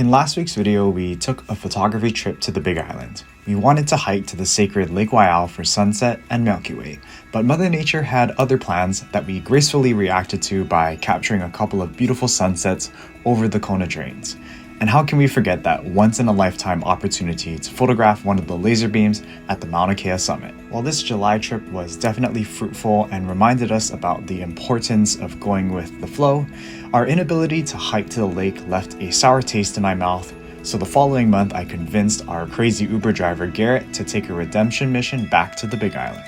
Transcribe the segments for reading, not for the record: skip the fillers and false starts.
In last week's video, we took a photography trip to the Big Island. We wanted to hike to the sacred Lake Waiau for sunset and Milky Way, but Mother Nature had other plans that we gracefully reacted to by capturing a couple of beautiful sunsets over the Kona Drains. And how can we forget that once-in-a-lifetime opportunity to photograph one of the laser beams at the Mauna Kea summit? While this July trip was definitely fruitful and reminded us about the importance of going with the flow, our inability to hike to the lake left a sour taste in my mouth, so the following month I convinced our crazy Uber driver Garrett to take a redemption mission back to the Big Island.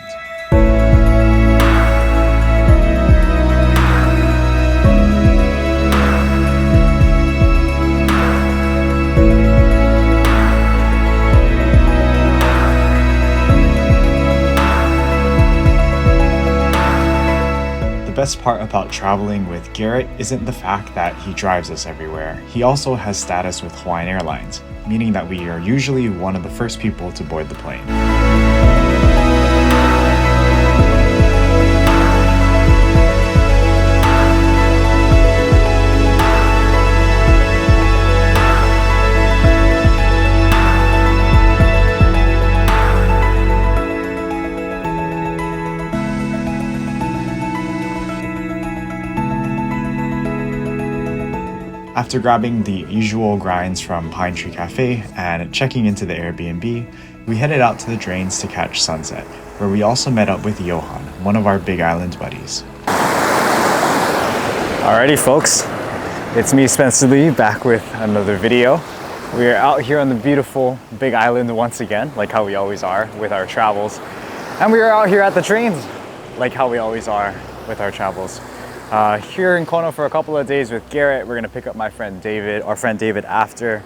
The best part about traveling with Garrett isn't the fact that he drives us everywhere. He also has status with Hawaiian Airlines, meaning that we are usually one of the first people to board the plane. After grabbing the usual grinds from Pine Tree Cafe and checking into the Airbnb, we headed out to the Drains to catch sunset, where we also met up with Johan, one of our Big Island buddies. Alrighty folks, it's me Spencer Lee back with another video. We are out here on the beautiful Big Island once again, like how we always are with our travels. And we are out here at the Drains, like how we always are with our travels. Here in Kona for a couple of days with Garrett. We're gonna pick up our friend David after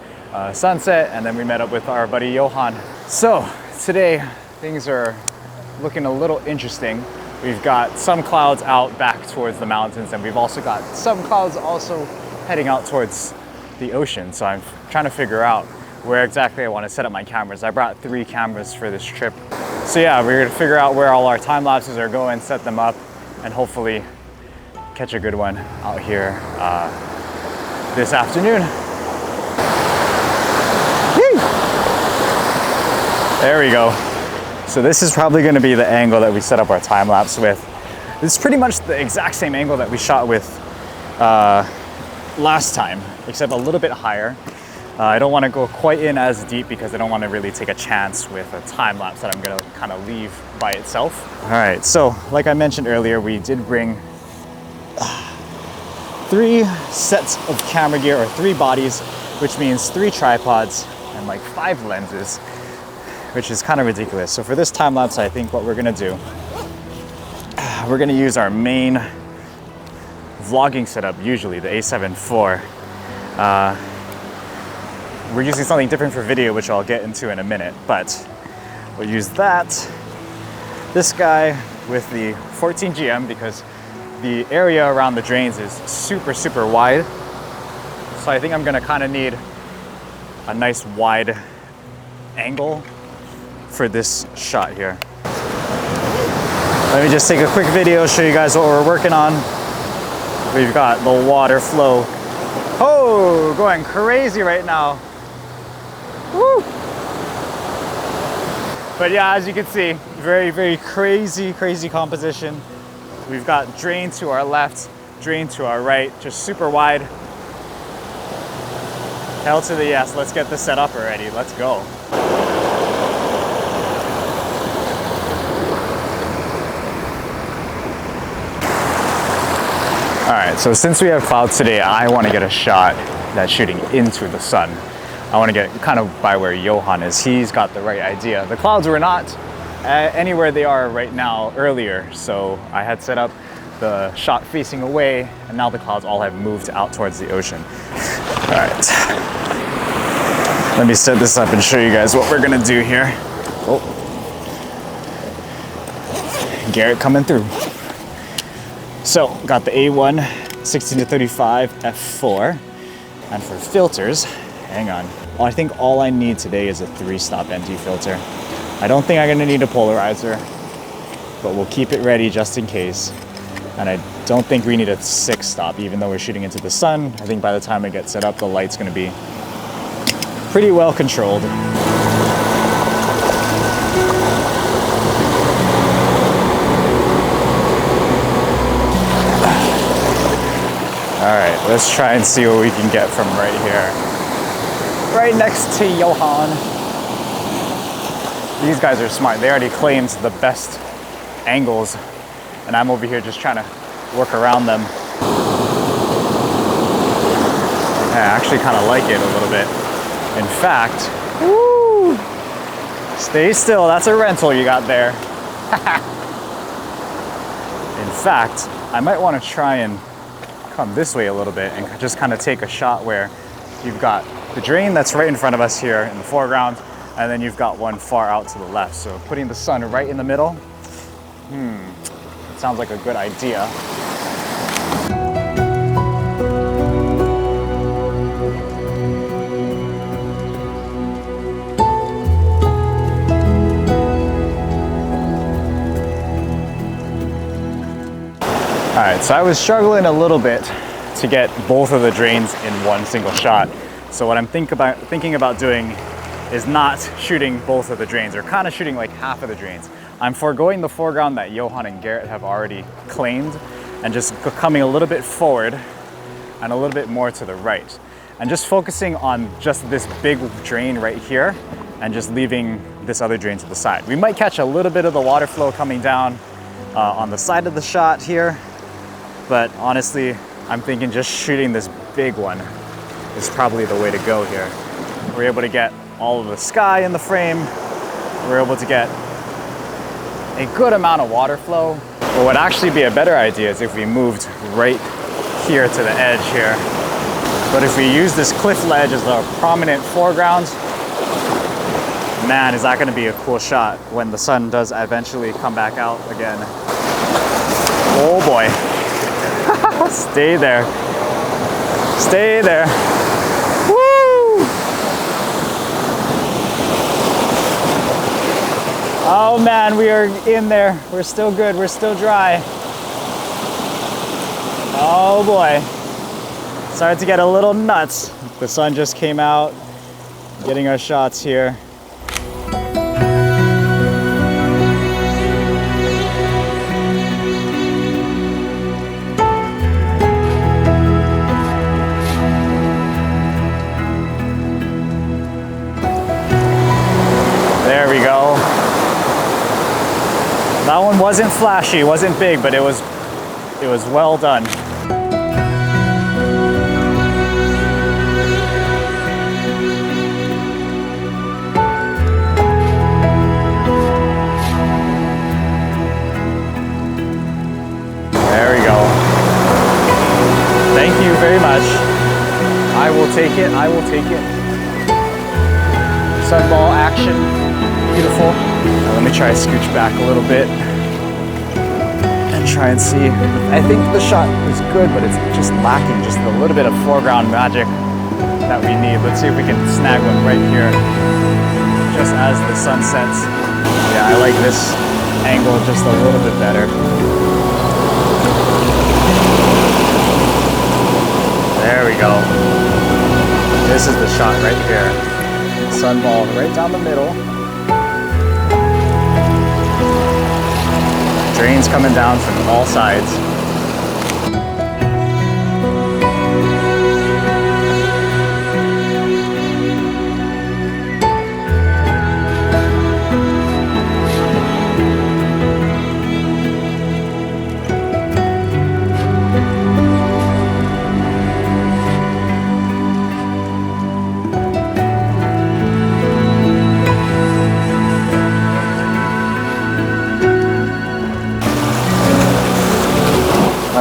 sunset, and then we met up with our buddy Johan. So today things are looking a little interesting. We've got some clouds out back towards the mountains, and we've also got some clouds also heading out towards the ocean. So I'm trying to figure out where exactly I want to set up my cameras. I brought 3 cameras for this trip. So yeah, we're gonna figure out where all our time lapses are going, set them up, and hopefully catch a good one out here this afternoon. Woo! There we go. So this is probably going to be the angle that we set up our time lapse with. It's pretty much the exact same angle that we shot with last time, except a little bit higher. I don't want to go quite in as deep because I don't want to really take a chance with a time lapse that I'm going to kind of leave by itself. All right, so like I mentioned earlier, we did bring 3 sets of camera gear, or 3 bodies, which means 3 tripods and like 5 lenses, which is kind of ridiculous. So for this time lapse, I think what we're gonna do, we're gonna use our main vlogging setup, usually the A7 IV. We're using something different for video, which I'll get into in a minute, but we'll use that. This guy with the 14 GM because the area around the drains is super wide. So I think I'm gonna kind of need a nice wide angle for this shot here. Let me just take a quick video, show you guys what we're working on. We've got the water flow. Oh, going crazy right now. Woo! But yeah, as you can see, very crazy composition. We've got drain to our left, drain to our right, just super wide. Hell to the yes, let's get this set up already. Let's go. All right, so since we have clouds today, I want to get a shot that's shooting into the sun. I want to get kind of by where Johan is. He's got the right idea. The clouds were not anywhere they are right now earlier, so I had set up the shot facing away, and now the clouds all have moved out towards the ocean. All right, let me set this up and show you guys what we're gonna do here. Oh, Garrett coming through. So got the A1 16-35 f4, and for filters, hang on, I think all I need today is a 3-stop ND filter. I don't think I'm gonna need a polarizer, but we'll keep it ready just in case. And I don't think we need a 6-stop, even though we're shooting into the sun. I think by the time it gets set up, the light's gonna be pretty well controlled. All right, let's try and see what we can get from right here. Right next to Johan. These guys are smart. They already claimed the best angles, and I'm over here just trying to work around them. I actually kind of like it a little bit. In fact, woo, stay still, that's a rental you got there. In fact, I might want to try and come this way a little bit and just kind of take a shot where you've got the drain that's right in front of us here in the foreground, and then you've got one far out to the left. So putting the sun right in the middle, it sounds like a good idea. All right, so I was struggling a little bit to get both of the drains in one single shot. So what I'm thinking about doing is not shooting both of the drains, or kind of shooting like half of the drains. I'm foregoing the foreground that Johan and Garrett have already claimed and just coming a little bit forward and a little bit more to the right. And just focusing on just this big drain right here and just leaving this other drain to the side. We might catch a little bit of the water flow coming down on the side of the shot here, but honestly, I'm thinking just shooting this big one is probably the way to go here. We're able to get all of the sky in the frame. We're able to get a good amount of water flow. What would actually be a better idea is if we moved right here to the edge here. But if we use this cliff ledge as a prominent foreground, man, is that gonna be a cool shot when the sun does eventually come back out again. Oh boy. Stay there. Stay there. Woo! Oh man, we are in there. We're still good. We're still dry. Oh boy. Started to get a little nuts. The sun just came out. Getting our shots here. There we go. That one wasn't flashy, wasn't big, but it was well done. There we go. Thank you very much. I will take it. I will take it. Sunball action. Beautiful. Now let me try to scooch back a little bit and try and see. I think the shot is good, but it's just lacking just a little bit of foreground magic that we need. Let's see if we can snag one right here just as the sun sets. Yeah, I like this angle just a little bit better. There we go. This is the shot right here. Sunball right down the middle. Drains coming down from all sides.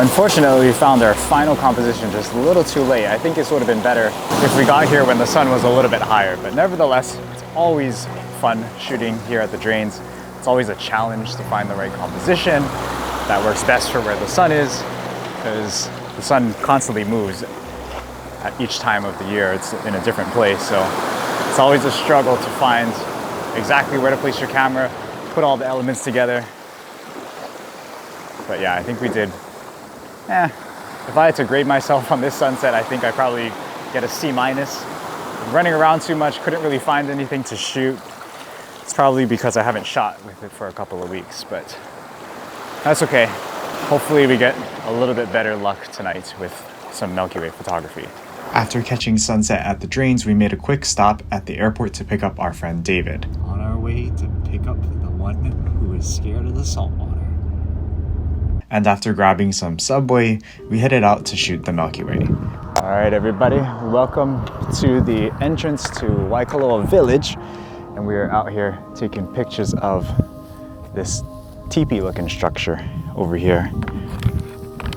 Unfortunately, we found our final composition just a little too late. I think this would have been better if we got here when the sun was a little bit higher. But nevertheless, it's always fun shooting here at the drains. It's always a challenge to find the right composition that works best for where the sun is, because the sun constantly moves at each time of the year. It's in a different place. So it's always a struggle to find exactly where to place your camera, put all the elements together. But yeah, I think we did. If I had to grade myself on this sunset, I think I probably get a C-. running around too much, couldn't really find anything to shoot. It's probably because I haven't shot with it for a couple of weeks, but that's okay. Hopefully we get a little bit better luck tonight with some Milky Way photography. After catching sunset at the drains, we made a quick stop at the airport to pick up our friend David. On our way to pick up the one who is scared of the salt water. And after grabbing some Subway, we headed out to shoot the Milky Way. All right, everybody, welcome to the entrance to Waikoloa Village. And we are out here taking pictures of this teepee-looking structure over here.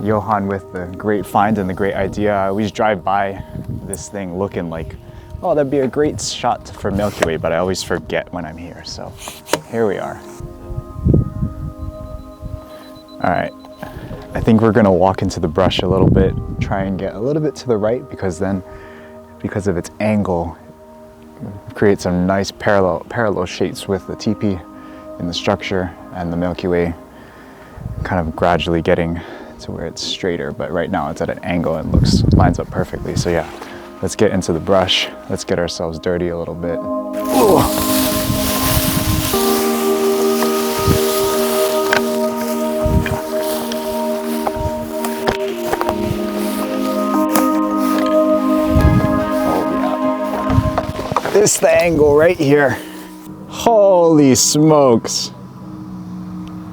Johan with the great find and the great idea. I always drive by this thing looking like, oh, that'd be a great shot for Milky Way, but I always forget when I'm here. So here we are. All right, I think we're gonna walk into the brush a little bit, try and get a little bit to the right, because then, because of its angle, create some nice parallel shapes with the teepee in the structure and the Milky Way kind of gradually getting to where it's straighter, but right now it's at an angle and lines up perfectly. So yeah, let's get into the brush. Let's get ourselves dirty a little bit. Ooh. This is the angle right here. Holy smokes.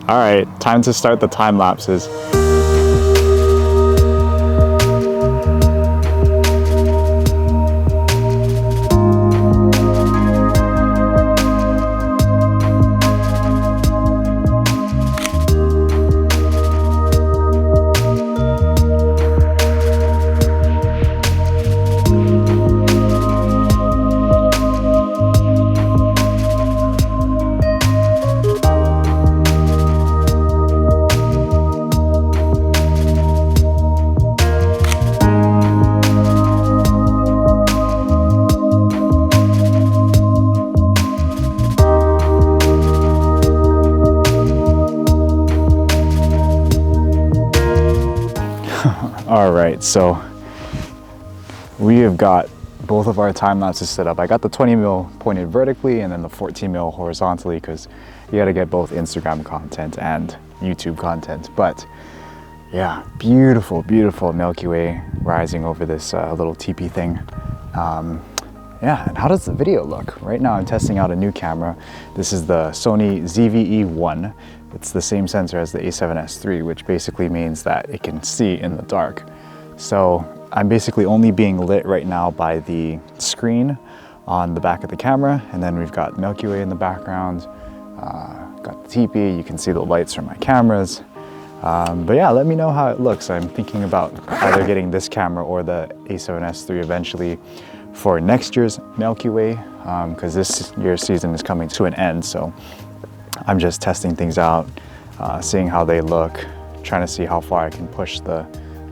All right, time to start the time lapses. All right, so we have got both of our time lapses set up. I got the 20 mil pointed vertically and then the 14 mil horizontally, because you gotta get both Instagram content and YouTube content. But yeah, beautiful, beautiful Milky Way rising over this little teepee thing. Yeah, and how does the video look? Right now I'm testing out a new camera. This is the Sony ZV-E1. It's the same sensor as the A7S III, which basically means that it can see in the dark. So I'm basically only being lit right now by the screen on the back of the camera, and then we've got Milky Way in the background, got the teepee, you can see the lights from my cameras. But yeah, let me know how it looks. I'm thinking about either getting this camera or the A7S III eventually for next year's Milky Way, because this year's season is coming to an end. So I'm just testing things out, seeing how they look, trying to see how far I can push the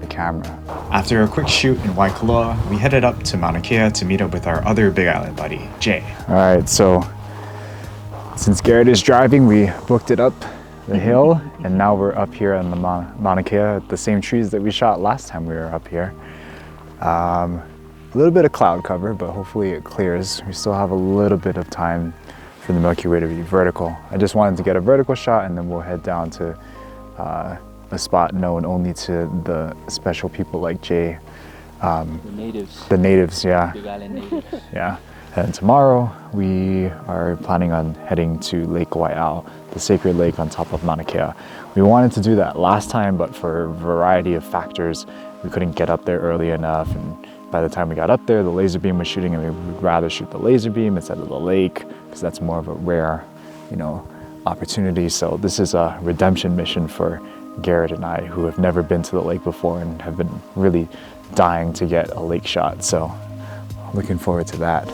camera. After a quick shoot in Waikoloa, we headed up to Mauna Kea to meet up with our other Big Island buddy, Jay. All right, so since Garrett is driving, we booked it up the hill, and now we're up here on the Mauna Kea at the same trees that we shot last time we were up here. A little bit of cloud cover, but hopefully it clears. We still have a little bit of time for the Milky Way to be vertical. I just wanted to get a vertical shot, and then we'll head down to a spot known only to the special people like Jay. The natives. The natives, yeah. Big Island natives. Yeah. And tomorrow we are planning on heading to Lake Waiau, the sacred lake on top of Mauna Kea. We wanted to do that last time, but for a variety of factors, we couldn't get up there early enough. And by the time we got up there, the laser beam was shooting, and we would rather shoot the laser beam instead of the lake, because that's more of a rare, opportunity. So this is a redemption mission for Garrett and I, who have never been to the lake before and have been really dying to get a lake shot. So looking forward to that.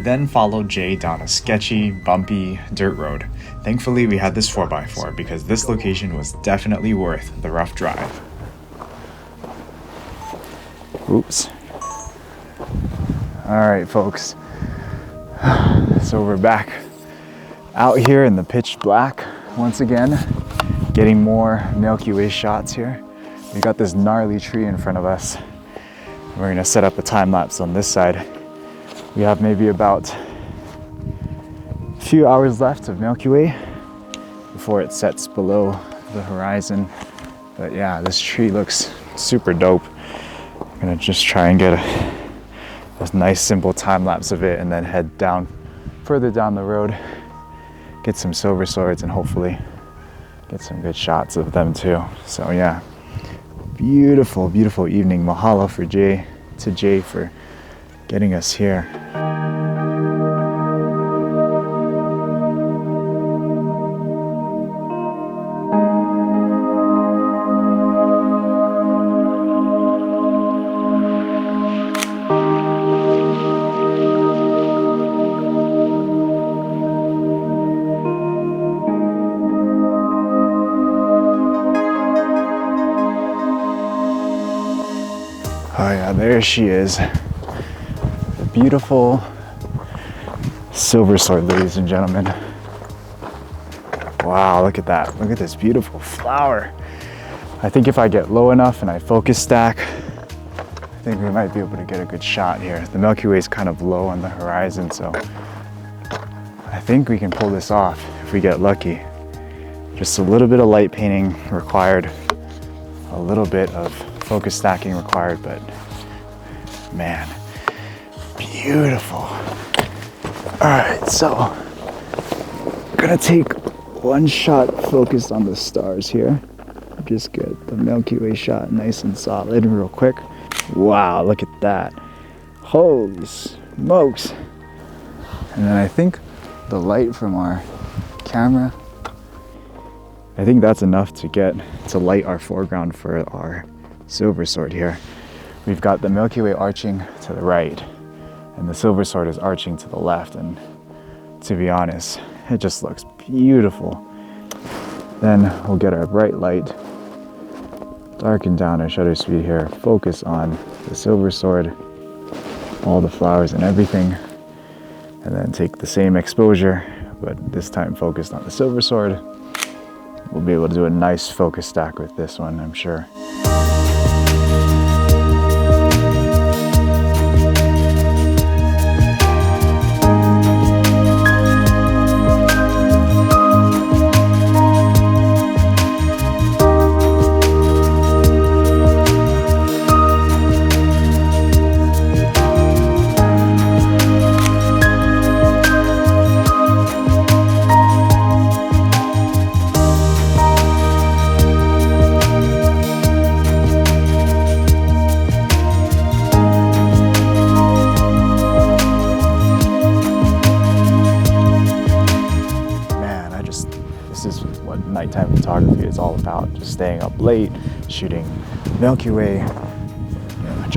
then followed Jay down a sketchy, bumpy dirt road. Thankfully, we had this 4x4 because this location was definitely worth the rough drive. Oops. All right, folks. So we're back out here in the pitch black once again, getting more Milky Way shots here. We got this gnarly tree in front of us. We're gonna set up a time lapse on this side. We have maybe about a few hours left of Milky Way before it sets below the horizon. But yeah, this tree looks super dope. I'm gonna just try and get a nice simple time lapse of it and then head down further down the road, get some silver swords and hopefully get some good shots of them too. So yeah, beautiful, beautiful evening. Mahalo to Jay for getting us here. Oh yeah, there she is. The beautiful silver sword, ladies and gentlemen. Wow, look at that. Look at this beautiful flower. I think if I get low enough and I focus stack, I think we might be able to get a good shot here. The Milky Way is kind of low on the horizon, so I think we can pull this off if we get lucky. Just a little bit of light painting required, a little bit of focus stacking required, but man, beautiful. All right, so I'm gonna take one shot focused on the stars here. Just get the Milky Way shot nice and solid real quick. Wow, look at that. Holy smokes. And then I think the light from our camera, I think that's enough to light our foreground for our silver sword here. We've got the Milky Way arching to the right and the silver sword is arching to the left, and to be honest, it just looks beautiful. Then we'll get our bright light, darken down our shutter speed here, focus on the silver sword, all the flowers and everything, and then take the same exposure, but this time focused on the silver sword. We'll be able to do a nice focus stack with this one, I'm sure. Nighttime photography is all about, just staying up late, shooting Milky Way,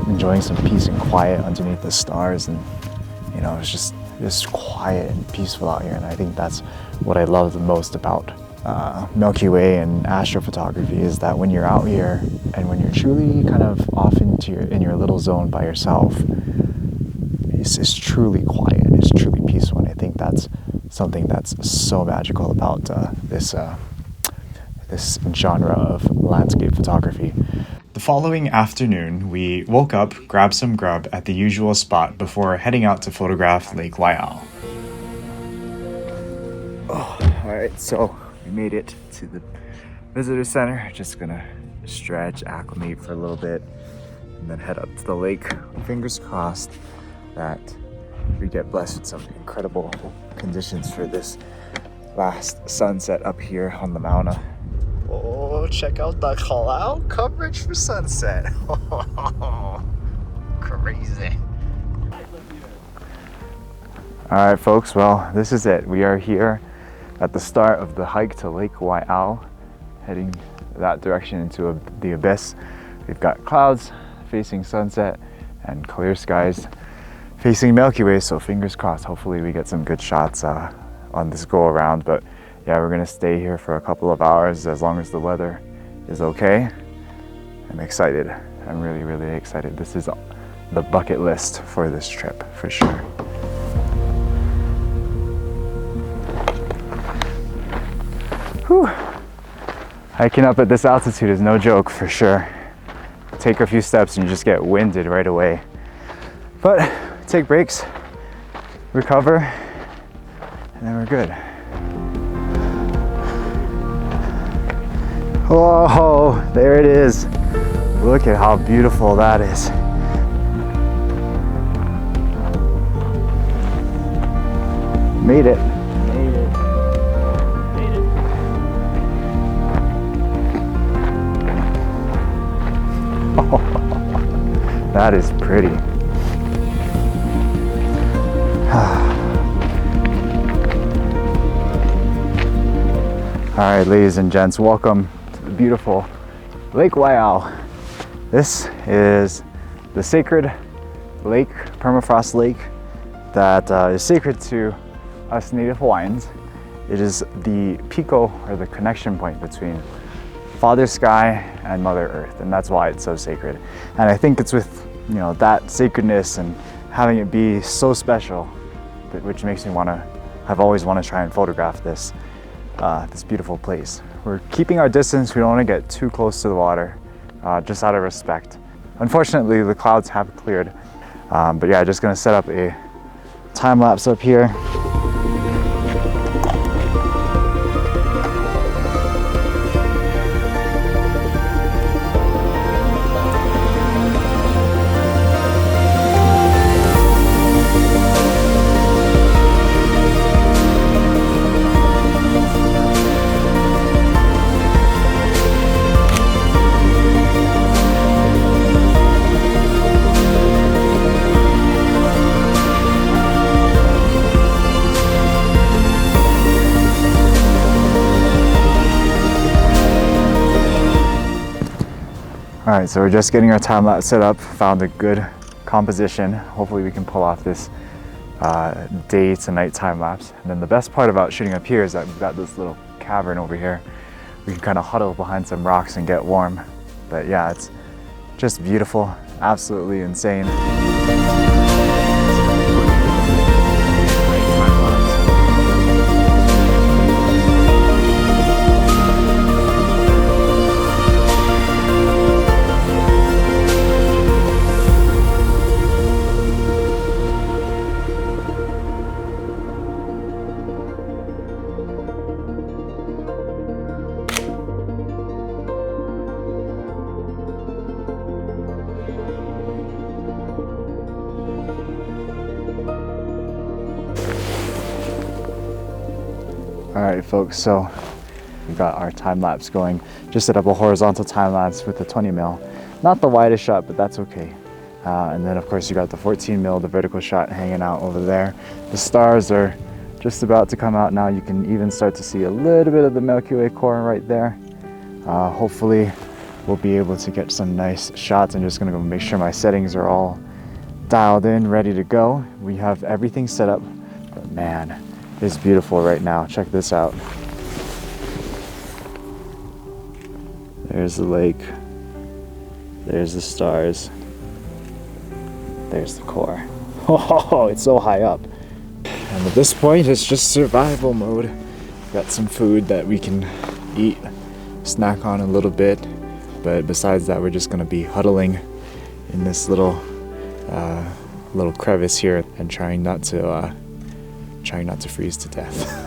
enjoying some peace and quiet underneath the stars, and it's just quiet and peaceful out here. And I think that's what I love the most about Milky Way and astrophotography, is that when you're out here and when you're truly kind of off in your little zone by yourself, it's truly quiet, it's truly peaceful, and I think that's something that's so magical about this genre of landscape photography. The following afternoon, we woke up, grabbed some grub at the usual spot before heading out to photograph Lake Waiau. Oh, all right, so we made it to the visitor center. Just gonna stretch, acclimate for a little bit, and then head up to the lake. Fingers crossed that we get blessed with some incredible conditions for this last sunset up here on the Mauna. Oh, check out the cloud coverage for sunset. Crazy. All right, folks, well, this is it. We are here at the start of the hike to Lake Waiau, heading that direction into the abyss. We've got clouds facing sunset and clear skies. facing Milky Way, so fingers crossed. Hopefully we get some good shots on this go around. But yeah, we're gonna stay here for a couple of hours as long as the weather is okay. I'm excited. I'm really, really excited. This is the bucket list for this trip for sure. Whew. Hiking up at this altitude is no joke for sure. Take a few steps and you just get winded right away. But take breaks, recover, and then we're good. Whoa, there it is. Look at how beautiful that is. Made it. Made it. Made it. Oh, that is pretty. All right, ladies and gents, welcome to the beautiful Lake Waiau. This is the sacred lake, permafrost lake, that is sacred to us native Hawaiians. It is the pico, or the connection point between Father Sky and Mother Earth, and that's why it's so sacred. And I think it's with, you know, that sacredness and having it be so special, which makes me I've always want to try and photograph this beautiful place. We're keeping our distance. We don't want to get too close to the water, just out of respect. Unfortunately, the clouds have cleared, but yeah, just gonna set up a time lapse up here. All right, so we're just getting our time lapse set up, found a good composition. Hopefully we can pull off this day to night time lapse. And then the best part about shooting up here is that we've got this little cavern over here. We can kind of huddle behind some rocks and get warm. But yeah, it's just beautiful, absolutely insane. All right, folks, so we've got our time lapse going. Just set up a horizontal time lapse with the 20 mil. Not the widest shot, but that's okay. And then of course you got the 14 mil, the vertical shot hanging out over there. The stars are just about to come out now. You can even start to see a little bit of the Milky Way core right there. Hopefully we'll be able to get some nice shots. I'm just gonna go make sure my settings are all dialed in, ready to go. We have everything set up, but man, it's beautiful right now. Check this out. There's the lake. There's the stars. There's the core. Oh, it's so high up. And at this point, it's just survival mode. Got some food that we can eat, snack on a little bit. But besides that, we're just gonna be huddling in this little crevice here and trying not to freeze to death.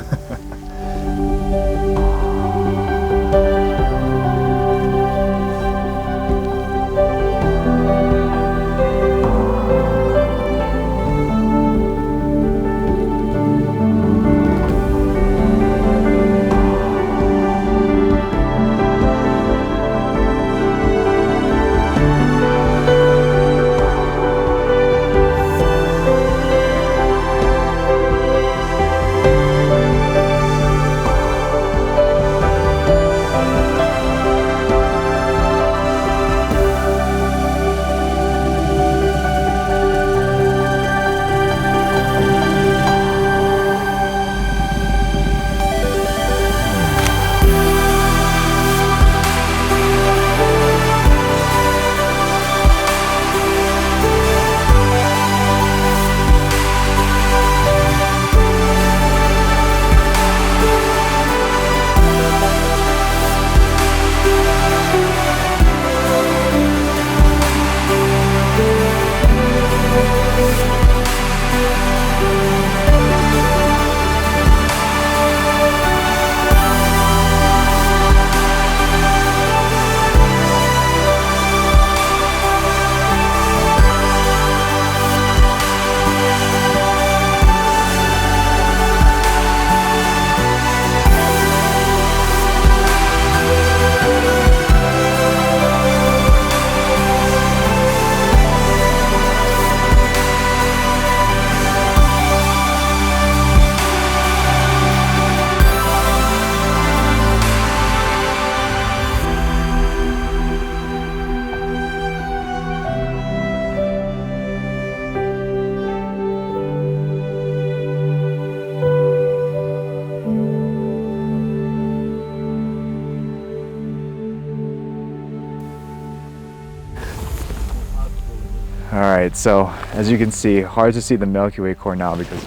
All right, so as you can see, hard to see the Milky Way core now because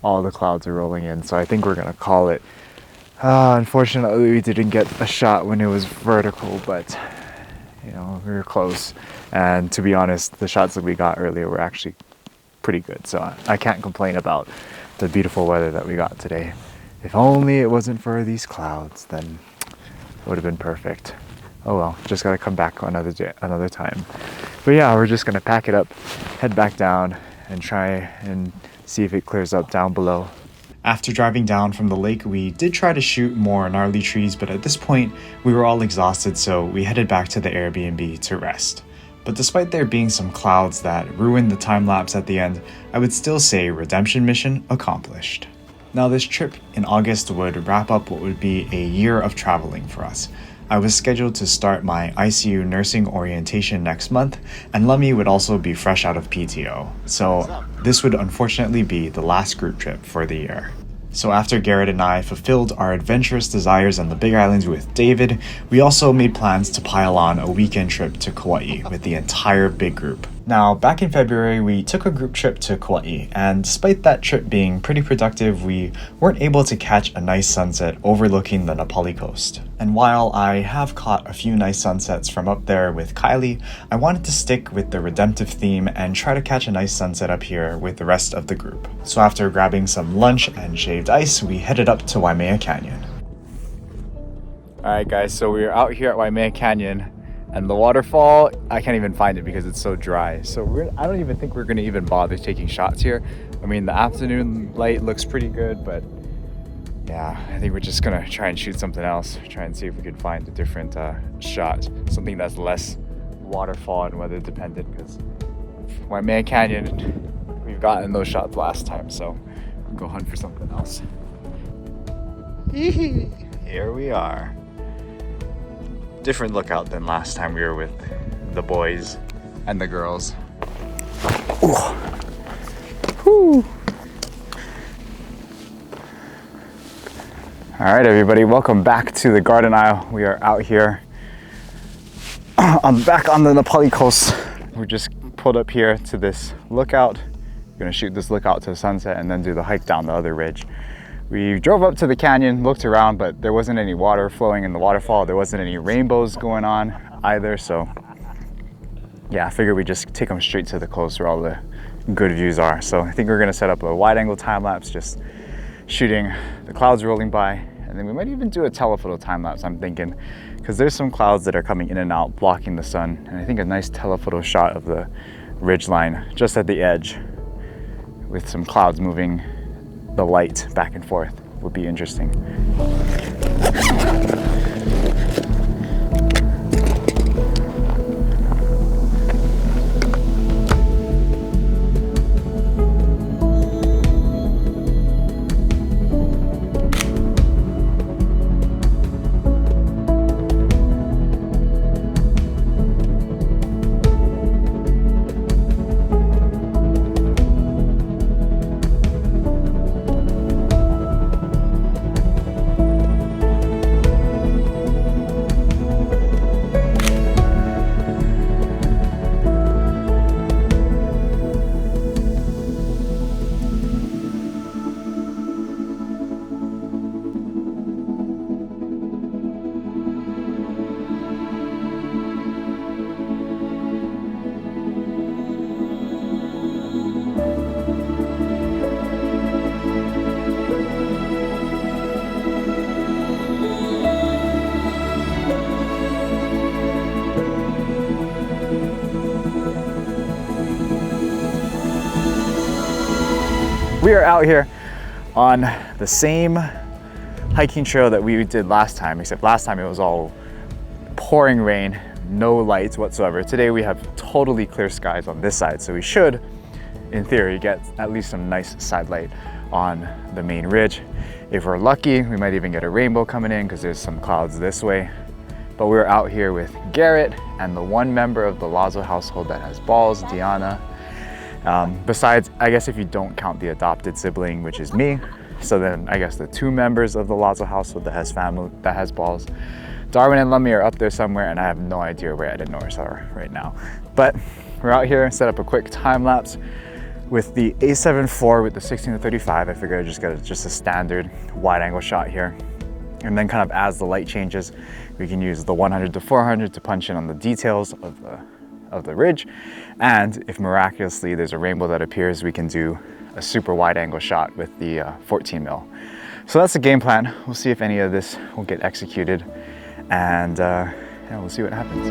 all the clouds are rolling in. So I think we're gonna call it. Unfortunately, we didn't get a shot when it was vertical, but you know, we were close. And to be honest, the shots that we got earlier were actually pretty good. So I can't complain about the beautiful weather that we got today. If only it wasn't for these clouds, then it would have been perfect. Oh well, just gotta come back another day, another time. But yeah, we're just gonna pack it up, head back down, and try and see if it clears up down below. After driving down from the lake, we did try to shoot more gnarly trees, but at this point, we were all exhausted, so we headed back to the Airbnb to rest. But despite there being some clouds that ruined the time lapse at the end, I would still say redemption mission accomplished. Now this trip in August would wrap up what would be a year of traveling for us. I was scheduled to start my ICU nursing orientation next month, and Lummi would also be fresh out of PTO. So this would unfortunately be the last group trip for the year. So after Garrett and I fulfilled our adventurous desires on the Big Islands with David, we also made plans to pile on a weekend trip to Kauai with the entire big group. Now, back in February, we took a group trip to Kauai, and despite that trip being pretty productive, we weren't able to catch a nice sunset overlooking the Pali Coast. And while I have caught a few nice sunsets from up there with Kylie, I wanted to stick with the redemptive theme and try to catch a nice sunset up here with the rest of the group. So after grabbing some lunch and shaved ice, we headed up to Waimea Canyon. Alright guys, so we're out here at Waimea Canyon, and the waterfall, I can't even find it because it's so dry. So I don't even think we're gonna even bother taking shots here. I mean, the afternoon light looks pretty good, but yeah, I think we're just gonna try and shoot something else. Try and see if we can find a different shot, something that's less waterfall and weather dependent, because Waimea Canyon, we've gotten those shots last time, so we'll go hunt for something else. Here we are. Different lookout than last time we were with the boys and the girls. Ooh. Woo. All right, everybody, welcome back to the Garden Isle. We are out here back on the Pali Coast. We just pulled up here to this lookout. We're gonna shoot this lookout to the sunset and then do the hike down the other ridge. We drove up to the canyon, looked around, but there wasn't any water flowing in the waterfall. There wasn't any rainbows going on either. So yeah, I figured we'd just take them straight to the coast where all the good views are. So I think we're gonna set up a wide angle time lapse, just shooting the clouds rolling by. And then we might even do a telephoto time lapse, I'm thinking, because there's some clouds that are coming in and out, blocking the sun. And I think a nice telephoto shot of the ridge line just at the edge with some clouds moving the light back and forth would be interesting. We are out here on the same hiking trail that we did last time, except last time it was all pouring rain, no lights whatsoever. Today we have totally clear skies on this side, so we should, in theory, get at least some nice side light on the main ridge. If we're lucky, we might even get a rainbow coming in because there's some clouds this way. But we're out here with Garrett and the one member of the Lazo household that has balls, Diana. Besides, I guess if you don't count the adopted sibling, which is me, so then I guess the two members of the Lazo household that has family, that has balls. Darwin and Lummi are up there somewhere, and I have no idea where Ed and Norris are right now. But we're out here, set up a quick time lapse with the A7 IV with the 16-35. I figured I'd just get just a standard wide angle shot here. And then kind of as the light changes, we can use the 100-400 to punch in on the details of the ridge. And if miraculously there's a rainbow that appears, we can do a super wide angle shot with the 14 mil. So that's the game plan. We'll see if any of this will get executed, and yeah, we'll see what happens.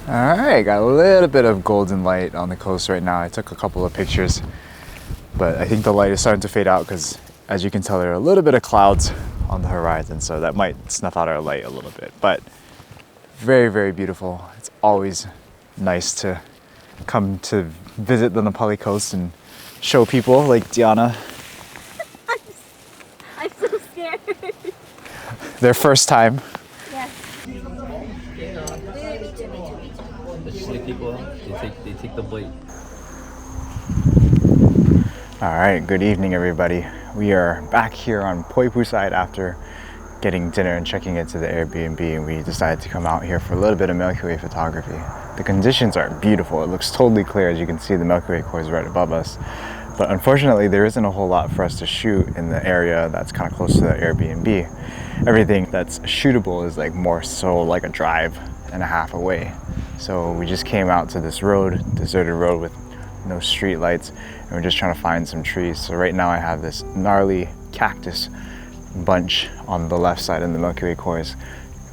All right, got a little bit of golden light on the coast right now. I took a couple of pictures, but I think the light is starting to fade out because, as you can tell, there are a little bit of clouds on the horizon, so that might snuff out our light a little bit. But very, very beautiful. It's always nice to come to visit the Pali Coast and show people like Diana. I'm so scared. Their first time. Yes. The silly people, they take the bait. All right, good evening, everybody. We are back here on Poipu side after getting dinner and checking into the Airbnb, and we decided to come out here for a little bit of Milky Way photography. The conditions are beautiful. It looks totally clear. As you can see, the Milky Way core is right above us. But unfortunately, there isn't a whole lot for us to shoot in the area that's kind of close to the Airbnb. Everything that's shootable is like more so like a drive and a half away. So we just came out to this road, deserted road with no street lights, and we're just trying to find some trees. So right now I have this gnarly cactus bunch on the left side, and the Milky Way core is,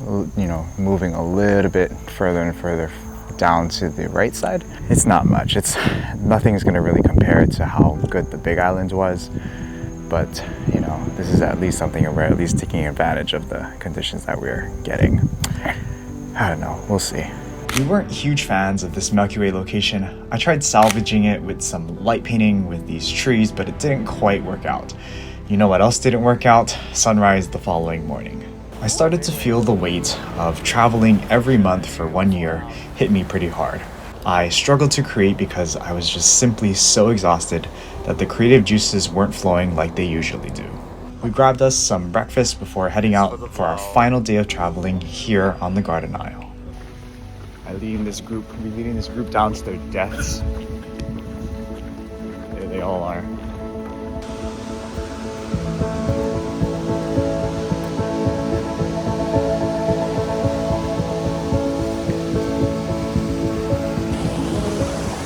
you know, moving a little bit further and further down to the right side. It's not much. Nothing's gonna really compare to how good the Big Island was, but you know, this is at least something, and we're at least taking advantage of the conditions that we're getting. I don't know, we'll see. We weren't huge fans of this Milky Way location. I tried salvaging it with some light painting with these trees, but it didn't quite work out. You know what else didn't work out? Sunrise the following morning. I started to feel the weight of traveling every month for 1 year hit me pretty hard. I struggled to create because I was just simply so exhausted, that the creative juices weren't flowing like they usually do. We grabbed us some breakfast before heading out for our final day of traveling here on the Garden Isle. We're leading this group down to their deaths. There they all are.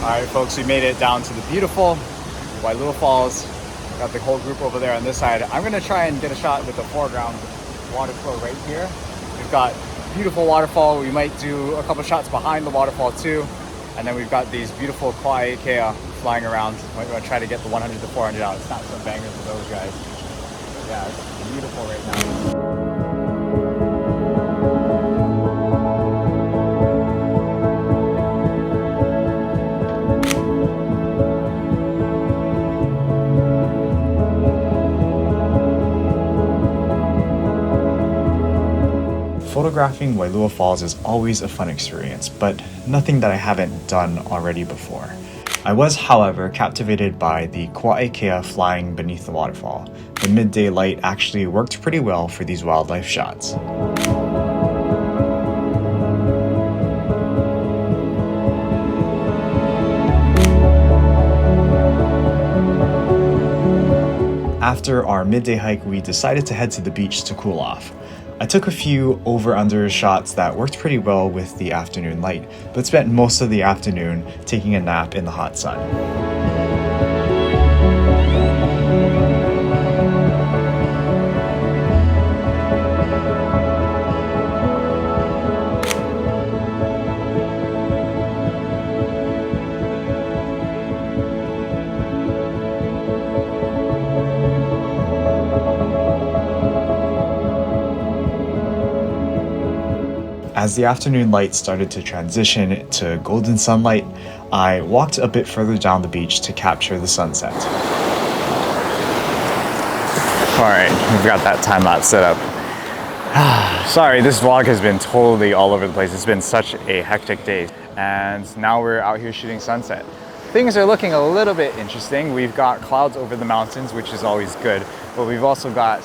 Alright folks, we made it down to the beautiful Wailua Falls. Got the whole group over there on this side. I'm gonna try and get a shot with the foreground water flow right here. We've got beautiful waterfall. We might do a couple shots behind the waterfall too. And then we've got these beautiful Kauai flying around. Might want to try to get the 100 to 400 out. Snap some bangers with those guys. But yeah, it's beautiful right now. Photographing Wailua Falls is always a fun experience, but nothing that I haven't done already before. I was, however, captivated by the Kauai flying beneath the waterfall. The midday light actually worked pretty well for these wildlife shots. After our midday hike, we decided to head to the beach to cool off. I took a few over-under shots that worked pretty well with the afternoon light, but spent most of the afternoon taking a nap in the hot sun. As the afternoon light started to transition to golden sunlight, I walked a bit further down the beach to capture the sunset. Alright, we've got that time-lapse set up. Sorry, this vlog has been totally all over the place. It's been such a hectic day. And now we're out here shooting sunset. Things are looking a little bit interesting. We've got clouds over the mountains, which is always good, but we've also got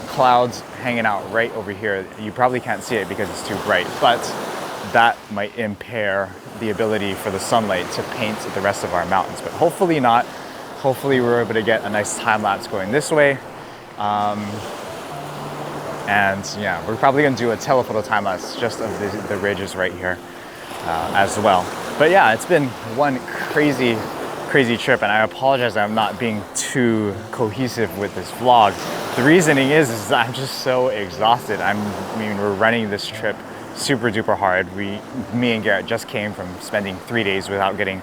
clouds hanging out right over here. You probably can't see it because it's too bright, but that might impair the ability for the sunlight to paint the rest of our mountains, but hopefully not. Hopefully we're able to get a nice time lapse going this way. And yeah, we're probably gonna do a telephoto time lapse just of the ridges right here as well. But yeah, it's been one crazy trip, and I apologize I'm not being too cohesive with this vlog. The reasoning is I'm just so exhausted. I mean, we're running this trip super duper hard. Me and Garrett just came from spending 3 days getting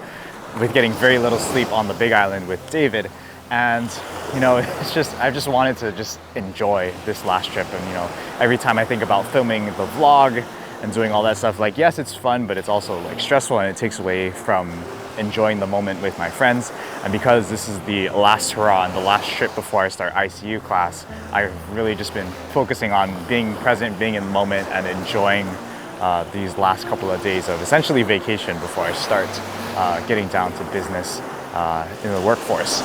very little sleep on the Big Island with David. And you know, I just wanted to just enjoy this last trip. And you know, every time I think about filming the vlog and doing all that stuff, like yes, it's fun, but it's also like stressful, and it takes away from enjoying the moment with my friends. And because this is the last hurrah and the last trip before I start ICU class, I've really just been focusing on being present, being in the moment, and enjoying these last couple of days of essentially vacation before I start getting down to business in the workforce.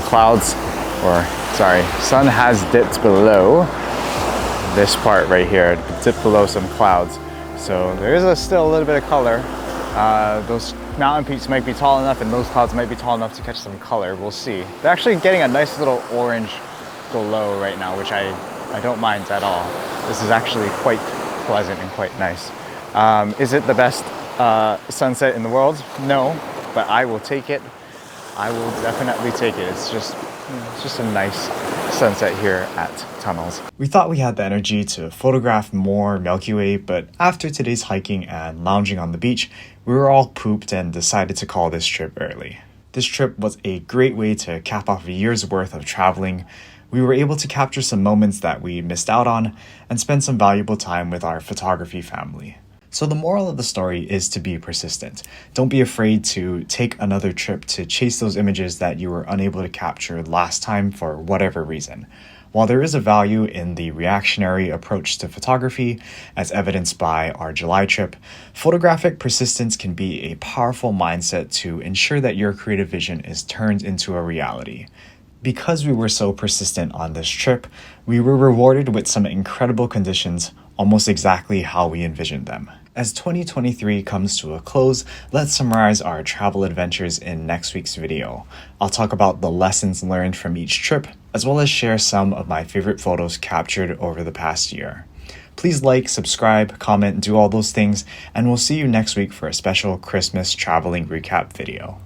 clouds, or sorry, sun has dipped below this part right here. It dipped below some clouds. So there is still a little bit of color. Those mountain peaks might be tall enough and those clouds might be tall enough to catch some color. We'll see. They're actually getting a nice little orange glow right now, which I don't mind at all. This is actually quite pleasant and quite nice. Is it the best sunset in the world? No, but I will take it. I will definitely take it. It's just a nice sunset here at Tunnels. We thought we had the energy to photograph more Milky Way, but after today's hiking and lounging on the beach, we were all pooped and decided to call this trip early. This trip was a great way to cap off a year's worth of traveling. We were able to capture some moments that we missed out on and spend some valuable time with our photography family. So the moral of the story is to be persistent. Don't be afraid to take another trip to chase those images that you were unable to capture last time for whatever reason. While there is a value in the reactionary approach to photography, as evidenced by our July trip, photographic persistence can be a powerful mindset to ensure that your creative vision is turned into a reality. Because we were so persistent on this trip, we were rewarded with some incredible conditions, almost exactly how we envisioned them. As 2023 comes to a close, let's summarize our travel adventures in next week's video. I'll talk about the lessons learned from each trip, as well as share some of my favorite photos captured over the past year. Please like, subscribe, comment, do all those things, and we'll see you next week for a special Christmas traveling recap video.